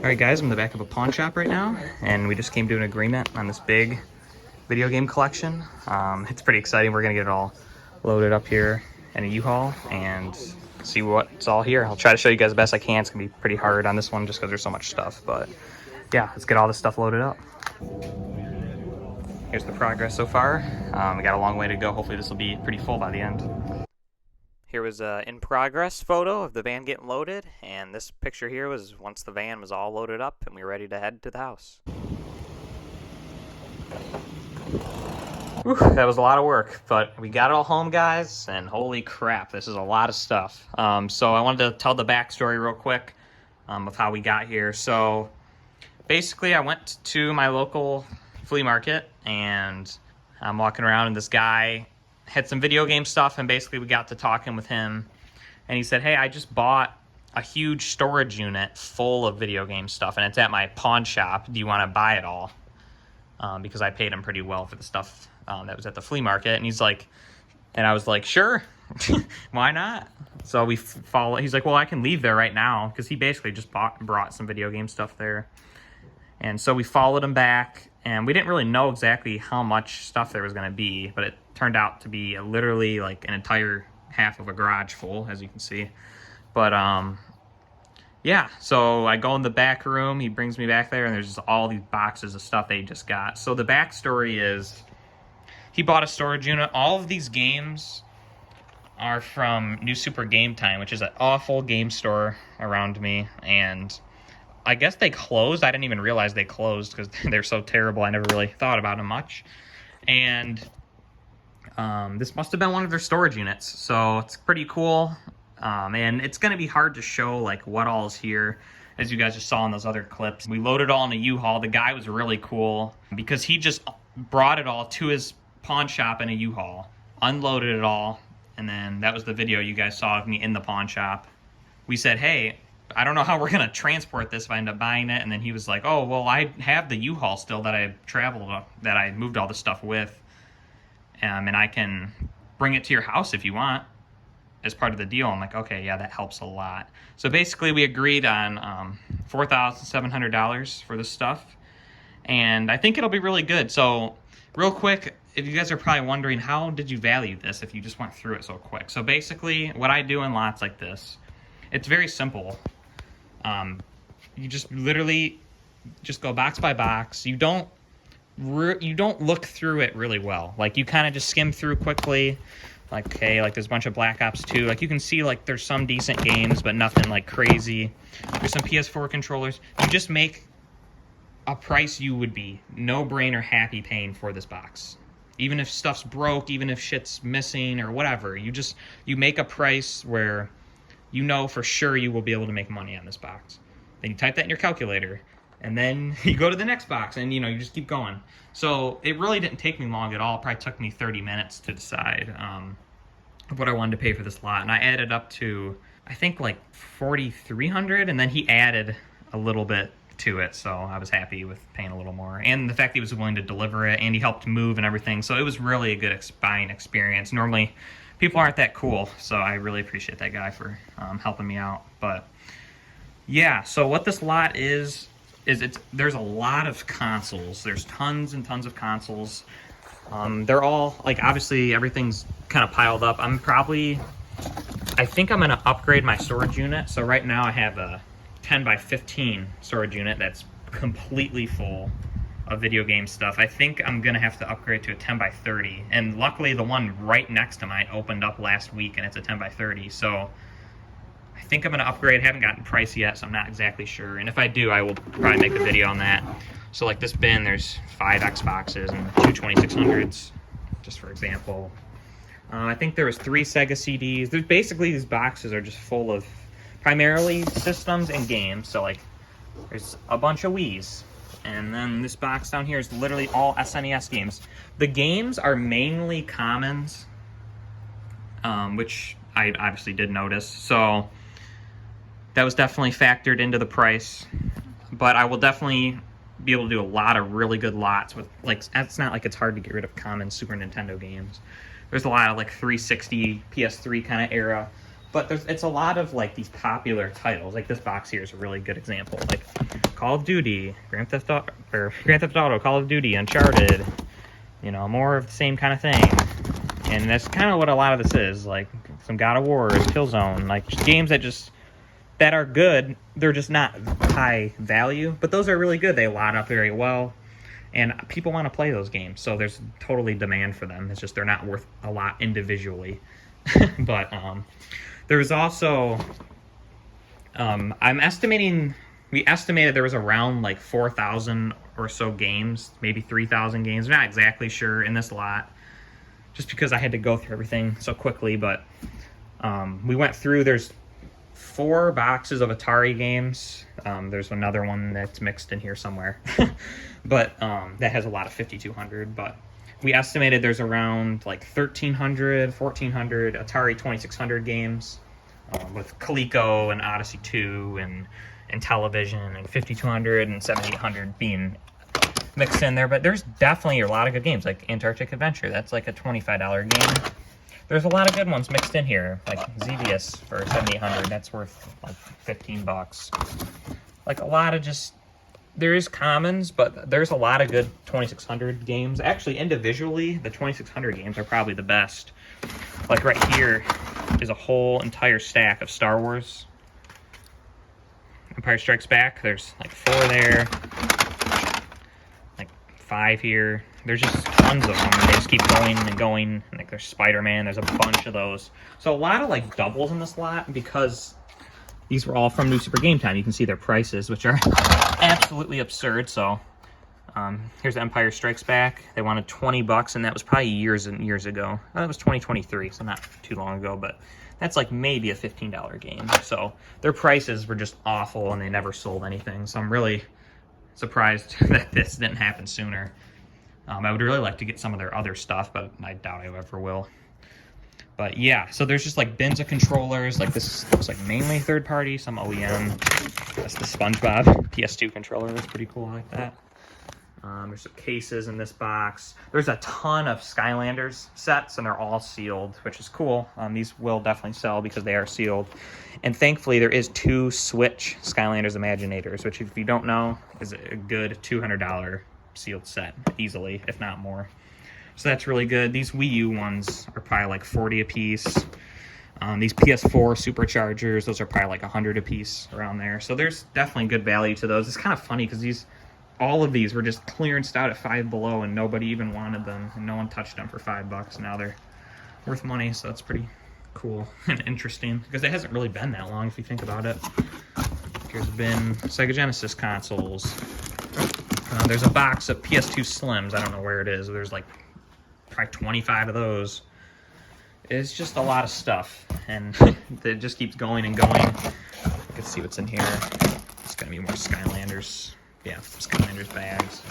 Alright guys, I'm in the back of a pawn shop right now, and we just came to an agreement on this big video game collection. It's pretty exciting. We're gonna get it all loaded up here in a U-Haul and see what's all here. I'll try to show you guys the best I can. It's gonna be pretty hard on this one just because there's so much stuff, but yeah, let's get all this stuff loaded up. Here's the progress so far. We got a long way to go. Hopefully this will be pretty full by the end. Here was an in-progress photo of the van getting loaded, and this picture here was once the van was all loaded up and we were ready to head to the house. Whew, that was a lot of work, but we got it all home, guys, and holy crap, this is a lot of stuff. So I wanted to tell the backstory real quick of how we got here. So basically I went to my local flea market, and I'm walking around, and this guy had some video game stuff, and basically we got to talking with him, and he said, hey, I just bought a huge storage unit full of video game stuff, and it's at my pawn shop. Do you want to buy it all? Because I paid him pretty well for the stuff that was at the flea market. And he's like, and I was like, sure, why not? So we follow. He's like, well, I can leave there right now, because he basically just brought some video game stuff there. And so we followed him back, and we didn't really know exactly how much stuff there was going to be, but it turned out to be literally like an entire half of a garage full, as you can see. But yeah, so I go in the back room, he brings me back there, and there's just all these boxes of stuff they just got. So the backstory is, he bought a storage unit. All of these games are from New Super Game Time, which is an awful game store around me, and I guess they closed. I didn't even realize they closed because they're so terrible. I never really thought about them much. And this must have been one of their storage units. So it's pretty cool. And it's going to be hard to show like what all is here, as you guys just saw in those other clips. We loaded it all in a U-Haul. The guy was really cool because he just brought it all to his pawn shop in a U-Haul, unloaded it all, and then that was the video you guys saw of me in the pawn shop. We said, hey, I don't know how we're going to transport this if I end up buying it. And then he was like, oh, well, I have the U-Haul still that I traveled, that I moved all the stuff with. And I can bring it to your house if you want as part of the deal. I'm like, okay, yeah, that helps a lot. So basically we agreed on $4,700 for this stuff. And I think it'll be really good. So real quick, if you guys are probably wondering, how did you value this if you just went through it so quick? So basically what I do in lots like this, it's very simple. You just literally just go box by box. You don't look through it really well. Like, you kind of just skim through quickly. Like, okay, like there's a bunch of Black Ops 2. Like, you can see like there's some decent games, but nothing like crazy. There's some PS4 controllers. You just make a price you would be no-brainer happy paying for this box. Even if stuff's broke, even if shit's missing or whatever, you make a price where you know for sure you will be able to make money on this box. Then you type that in your calculator, and then you go to the next box, and you just keep going. So it really didn't take me long at all. It probably took me 30 minutes to decide what I wanted to pay for this lot. And I added up to, I think, like $4,300, and then he added a little bit to it, so I was happy with paying a little more. And the fact that he was willing to deliver it, and he helped move and everything, so it was really a good buying experience. Normally, people aren't that cool, so I really appreciate that guy for helping me out. But yeah, so what this lot is there's a lot of consoles. There's tons and tons of consoles. They're all, like, obviously everything's kind of piled up. I think I'm gonna upgrade my storage unit. So right now I have a 10x15 storage unit that's completely full of video game stuff. I think I'm gonna have to upgrade to a 10x30, and luckily the one right next to mine opened up last week, and it's a 10x30. So I think I'm gonna upgrade. I haven't gotten price yet, so I'm not exactly sure. And if I do, I will probably make a video on that. So like this bin, there's 5 Xboxes and 2 2600s, just for example. I think there was 3 Sega CDs. There's basically, these boxes are just full of primarily systems and games. So like there's a bunch of Wiis. And then this box down here is literally all SNES games. The games are mainly commons, which I obviously did notice. So that was definitely factored into the price. But I will definitely be able to do a lot of really good lots with, like, it's not like it's hard to get rid of common Super Nintendo games. There's a lot of like 360, PS3 kind of era. But it's a lot of like these popular titles. Like this box here is a really good example. Like Call of Duty, Grand Theft Auto, Call of Duty, Uncharted, you know, more of the same kind of thing. And that's kind of what a lot of this is, like some God of War, Killzone, like just games that are good. They're just not high value, but those are really good. They lot up very well, and people want to play those games, so there's totally demand for them. It's just they're not worth a lot individually. But there's also, we estimated there was around like 4,000 or so games, maybe 3,000 games. I'm not exactly sure in this lot, just because I had to go through everything so quickly. But we went through, there's 4 boxes of Atari games. There's another one that's mixed in here somewhere. But that has a lot of 5200. But we estimated there's around like 1,300, 1,400 Atari 2600 games, with Coleco and Odyssey 2 and Television and 5200 and 7800 being mixed in there. But there's definitely a lot of good games, like Antarctic Adventure. That's like a $25 game. There's a lot of good ones mixed in here, like Xevious for 7,800. That's worth like $15. Like a lot of just, there is commons, but there's a lot of good 2600 games. Actually, individually, the 2600 games are probably the best. Like right here is a whole entire stack of Star Wars. Empire Strikes Back. There's like 4 there, like 5 here. There's just tons of them. They just keep going and going. And like there's Spider-Man. There's a bunch of those. So a lot of like doubles in this lot, because these were all from New Super Game Time. You can see their prices, which are absolutely absurd. So here's Empire Strikes Back. They wanted $20, and that was probably years and years ago. That was 2023, so not too long ago, but that's like maybe a $15 game. So their prices were just awful, and they never sold anything. So I'm really surprised that this didn't happen sooner. I would really like to get some of their other stuff, but I doubt I ever will. But yeah, so there's just like bins of controllers. Like this looks like mainly third party, some OEM. That's the SpongeBob PS2 controller. That's pretty cool. I like that. There's some cases in this box. There's a ton of Skylanders sets, and they're all sealed, which is cool. These will definitely sell because they are sealed. And thankfully, there is 2 Switch Skylanders Imaginators, which, if you don't know, is a good $200 sealed set, easily, if not more. So that's really good. These Wii U ones are probably like 40 a piece. These PS4 Superchargers, those are probably like 100 a piece, around there. So there's definitely good value to those. It's kind of funny because all of these were just clearanced out at Five Below, and nobody even wanted them, and no one touched them for $5. Now they're worth money, so that's pretty cool and interesting, because it hasn't really been that long if you think about it. Here's been Sega Genesis consoles. There's a box of PS2 Slims. I don't know where it is. There's like probably 25 of those. It's just a lot of stuff, and it just keeps going and going. Let's see what's in here. It's gonna be more Skylanders. Yeah, Skylanders bags.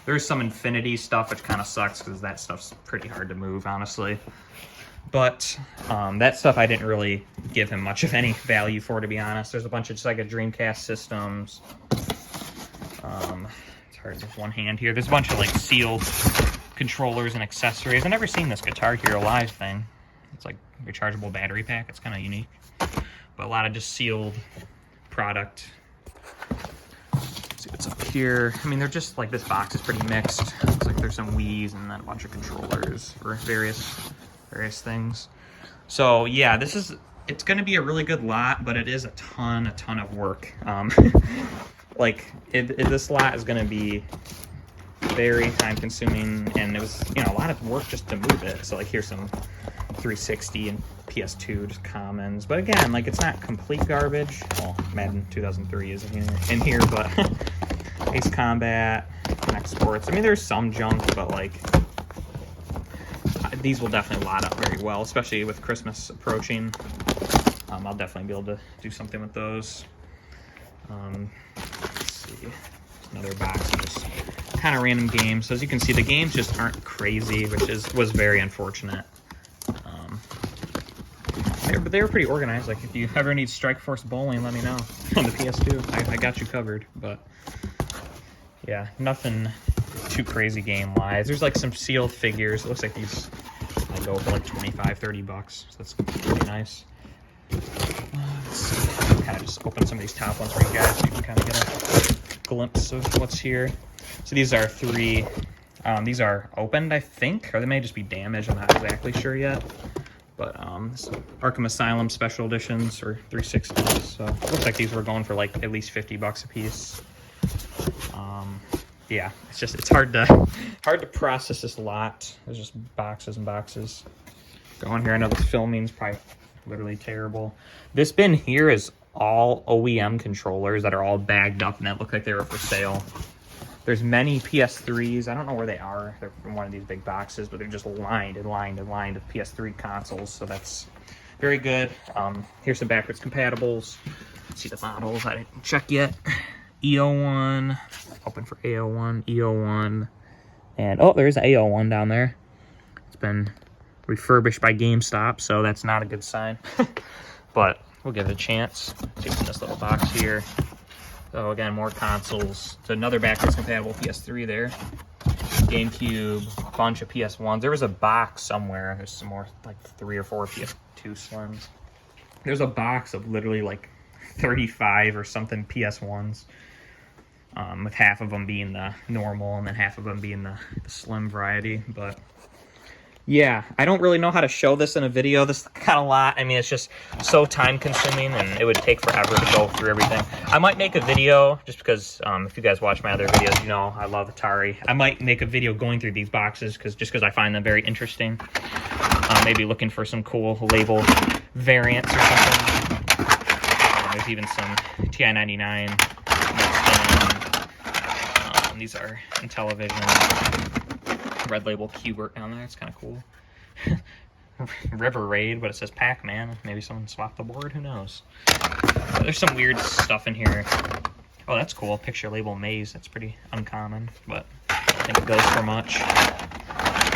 There's some Infinity stuff, which kind of sucks because that stuff's pretty hard to move, honestly. But that stuff I didn't really give him much of any value for, to be honest. There's a bunch of Sega Dreamcast systems. It's hard with one hand here. There's a bunch of like sealed controllers and accessories. I've never seen this Guitar Hero Live thing. It's like a rechargeable battery pack. It's kind of unique. But a lot of just sealed product. Let's see what's up here. I mean, they're just like, this box is pretty mixed. Looks like there's some Wii's and then a bunch of controllers for various things. So yeah, it's going to be a really good lot, but it is a ton of work. Like this lot is going to be very time consuming, and it was, a lot of work just to move it. So like here's some 360 and PS2 just commons, but again, like it's not complete garbage. Well, Madden 2003 is in here, but Ace Combat, Connect Sports. I mean, there's some junk, but like these will definitely lot up very well, especially with Christmas approaching. I'll definitely be able to do something with those. Let's see, another box of just kind of random games. So as you can see, the games just aren't crazy, which was very unfortunate. But they were pretty organized. Like if you ever need Strike Force Bowling, let me know on the PS2. I got you covered. But yeah, nothing too crazy game wise. There's like some sealed figures. It looks like these might go for like $25-30, so that's pretty nice. Let's see. Kind of just open some of these top ones for you guys so you can kind of get a glimpse of what's here. So these are 3. These are opened, I think, or they may just be damaged. I'm not exactly sure yet. But Arkham Asylum Special Editions for 360s. So it looks like these were going for like at least $50 a piece. Yeah, it's hard to process this lot. There's just boxes and boxes going here. I know this filming's probably literally terrible. This bin here is all OEM controllers that are all bagged up and that look like they were for sale. There's many PS3s. I don't know where they are. They're from one of these big boxes, but they're just lined and lined and lined with PS3 consoles. So that's very good. Here's some backwards compatibles. Let's see the models. I didn't check yet. EO1. Open for AO1, EO1. And, oh, there's an AO1 down there. It's been refurbished by GameStop, so that's not a good sign. But we'll give it a chance. Take this little box here. So again, more consoles. So another backwards compatible PS3 there. GameCube, bunch of PS1s. There was a box somewhere. There's some more, like 3 or 4 PS2 Slims. There's a box of literally like 35 or something PS1s. With half of them being the normal and then half of them being the slim variety. But yeah, I don't really know how to show this in a video. This kind of lot. I mean, it's just so time consuming and it would take forever to go through everything. I might make a video just because if you guys watch my other videos, you know I love Atari. I might make a video going through these boxes just because I find them very interesting. Maybe looking for some cool label variants or something. There's even some TI-99. These are Intellivision. Red label Qbert down there. It's kind of cool. River Raid, but it says Pac-Man. Maybe someone swapped the board. Who knows? There's some weird stuff in here. Oh, that's cool. Picture label Maze. That's pretty uncommon, but I don't think it goes for much.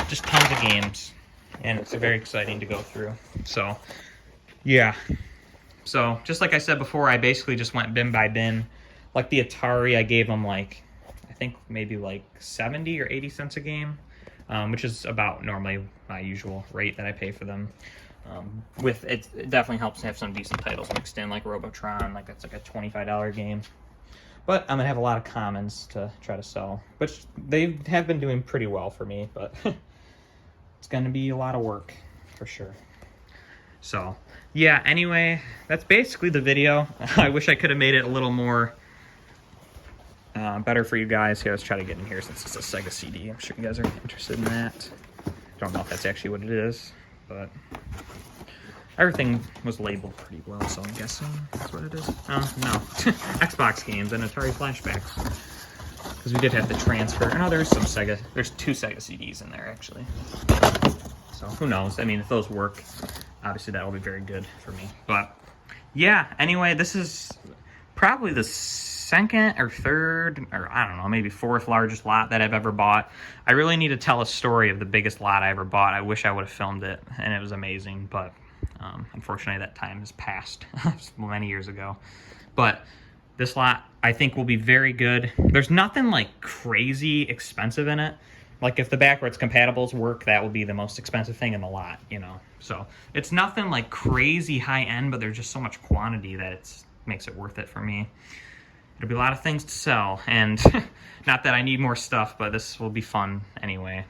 Just tons of games, and it's very exciting to go through. So, yeah. So, just like I said before, I basically just went bin by bin. Like the Atari, I gave them like, I think maybe like 70 or 80 cents a game, which is about normally my usual rate that I pay for them. With it definitely helps to have some decent titles mixed in, like Robotron, like that's like a $25 game. But I'm gonna have a lot of commons to try to sell, which they have been doing pretty well for me, but it's gonna be a lot of work for sure. So yeah, anyway, that's basically the video. I wish I could have made it a little more better for you guys. Here, let's try to get in here since it's a Sega CD. I'm sure you guys are interested in that. Don't know if that's actually what it is, but everything was labeled pretty well, so I'm guessing that's what it is. No. Xbox games and Atari flashbacks. Because we did have the transfer. No, there's some Sega. There's 2 Sega CDs in there, actually. So, who knows? I mean, if those work, obviously that will be very good for me. But, yeah, anyway, this is probably the second or third, or I don't know, maybe 4th largest lot that I've ever bought. I really need to tell a story of the biggest lot I ever bought. I wish I would have filmed it, and it was amazing, but unfortunately that time has passed many years ago. But this lot, I think, will be very good. There's nothing like crazy expensive in it. Like if the backwards compatibles work, that will be the most expensive thing in the lot, you know. So it's nothing like crazy high end, but there's just so much quantity that it makes it worth it for me. It'll be a lot of things to sell, and not that I need more stuff, but this will be fun anyway.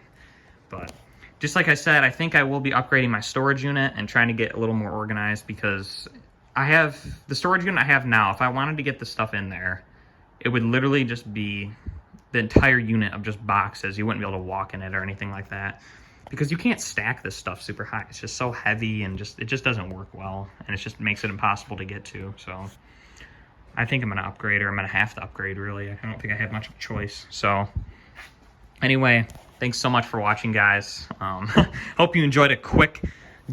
But just like I said, I think I will be upgrading my storage unit and trying to get a little more organized, because I have the storage unit I have now. If I wanted to get the stuff in there, it would literally just be the entire unit of just boxes. You wouldn't be able to walk in it or anything like that, because you can't stack this stuff super high. It's just so heavy, and it just doesn't work well, and it just makes it impossible to get to. So I think I'm going to upgrade, or I'm going to have to upgrade, really. I don't think I have much of a choice. So anyway, thanks so much for watching, guys. Hope you enjoyed a quick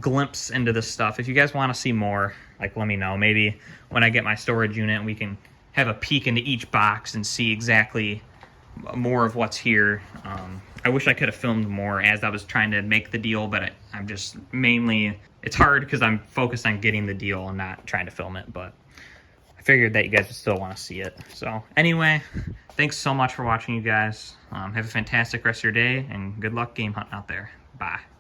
glimpse into this stuff. If you guys want to see more, like, let me know. Maybe when I get my storage unit, we can have a peek into each box and see exactly more of what's here. I wish I could have filmed more as I was trying to make the deal, but I'm just mainly, it's hard because I'm focused on getting the deal and not trying to film it, but I figured that you guys would still want to see it. So anyway, thanks so much for watching, you guys. Have a fantastic rest of your day, and good luck game hunting out there. Bye.